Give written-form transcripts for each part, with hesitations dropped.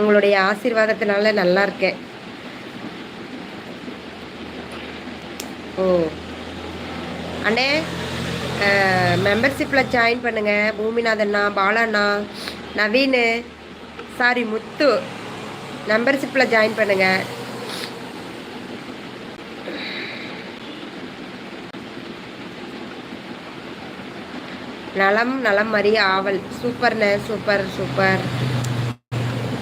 உங்களுடைய ஆசீர்வாதத்தினால நல்லா இருக்கேன். ஓ அண்ணே, மெம்பர்ஷிப்பில் ஜாயின் பண்ணுங்க. பூமிநாதண்ணா, பாலாண்ணா, நவீனு, சாரி முத்து, மெம்பர்ஷிப்பில் ஜாயின் பண்ணுங்க. நலம் நலம் மரிய ஆவல். சூப்பர்ண்ணே, சூப்பர் சூப்பர்.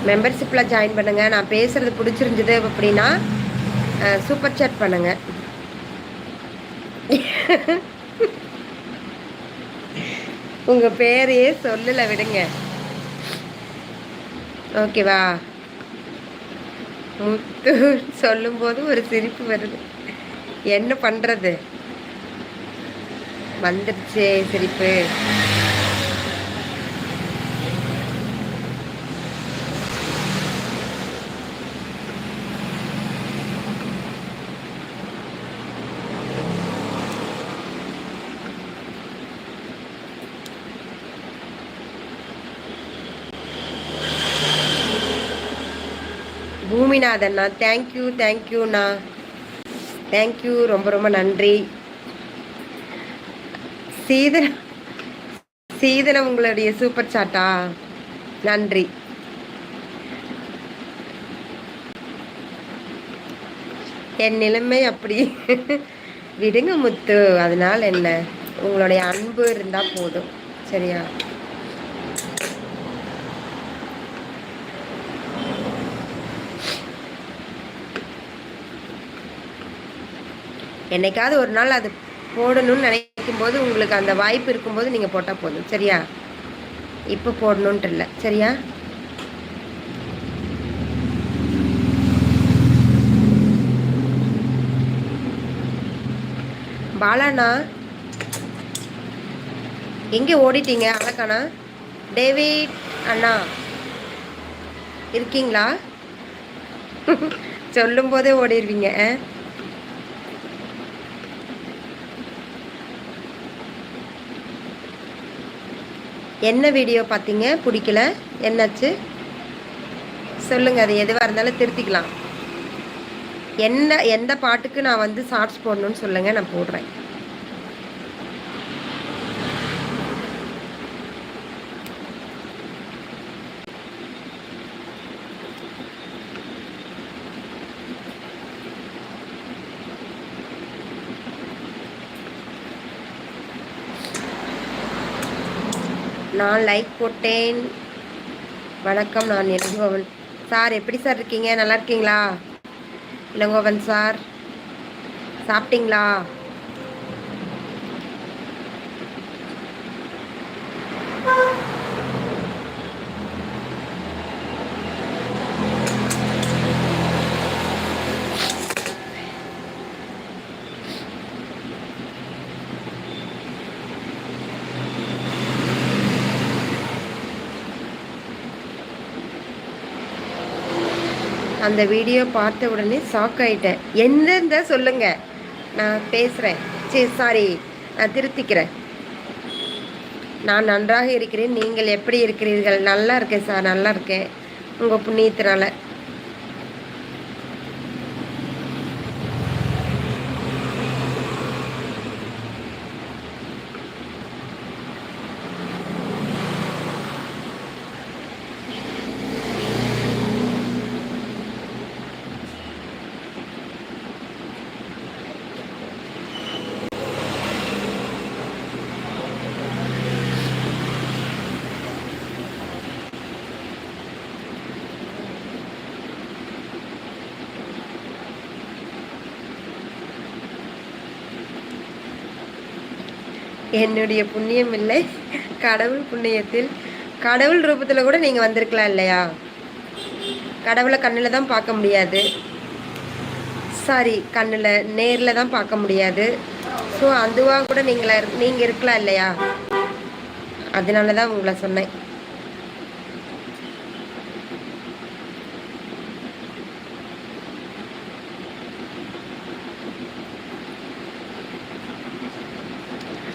மெம்பர்ஷிப்பில் ஜாயின் பண்ணுங்க. நான் பேசுறது பிடிச்சிருந்தது அப்படின்னா சூப்பர் சாட் பண்ணுங்க. உங்க பேரையே சொல்லல, விடுங்க. ஓகேவா? முத்து சொல்லும் போது ஒரு சிரிப்பு வருது. என்ன பண்றது? வந்துடுச்சே சிரிப்பு. பூமிநாதண்ணா, தேங்க்யூ தேங்க்யூண்ணா, தேங்க்யூ, ரொம்ப ரொம்ப நன்றி. சீதனம், சீதனம் உங்களுடைய சூப்பர் சாட்டா, நன்றி. என் நிலைமை அப்படி. விடுங்க முத்து, அதனால என்ன, உங்களுடைய அன்பு இருந்தா போதும். சரியா? என்னைக்காவது ஒரு நாள் அது போடணும்னு நினைக்கும் போது, உங்களுக்கு அந்த வாய்ப்பு இருக்கும்போது நீங்கள் போட்டால் போதும். சரியா? இப்போ போடணுன்ட்டு இல்லை. சரியா? பாலாண்ணா எங்கே ஓடிட்டீங்க? அழகாண்ணா, டேவிட் அண்ணா இருக்கீங்களா? சொல்லும் போதே ஓடிடுவீங்க. என்ன வீடியோ பார்த்தீங்க? பிடிக்கல, என்னாச்சு சொல்லுங்க. அது எதுவாக இருந்தாலும் திருத்திக்கலாம். எந்த பாட்டுக்கு நான் வந்து ஷார்ட்ஸ் போடணும்னு சொல்லுங்க, நான் போடுறேன். நான் லைக் போட்டேன். வணக்கம், நான் இளங்கோவன் சார். எப்படி சார் இருக்கீங்க? நல்லா இருக்கீங்களா இளங்கோவன் சார்? சாப்பிட்டீங்களா? அந்த வீடியோ பார்த்த உடனே ஷாக் ஆகிட்டேன். எந்தெந்த சொல்லுங்க, நான் பேசுகிறேன். சரி, சாரி, நான் திருத்திக்கிறேன். நான் நன்றாக இருக்கிறேன். நீங்கள் எப்படி இருக்கிறீர்கள்? நல்லா இருக்கேன் சார், நல்லா இருக்கேன், உங்கள் புண்ணியத்தினால. என்னுடைய புண்ணியம் இல்லை, கடவுள் புண்ணியத்தில். கடவுள் ரூபத்தில் கூட நீங்கள் வந்திருக்கலாம் இல்லையா? கடவுளை கண்ணில் தான் பார்க்க முடியாது, சாரி, கண்ணில் நேரில் தான் பார்க்க முடியாது. ஸோ அதுவாக கூட நீங்கள் இருக்கலாம் இல்லையா? அதனால தான் உங்களை சொன்னேன்.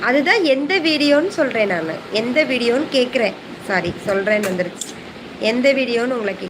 அதுதான் எந்த வீடியோன்னு சொல்கிறேன். நான் எந்த வீடியோன்னு கேட்குறேன். சாரி, சொல்கிறேன்னு வந்துருச்சு. எந்த வீடியோன்னு உங்களை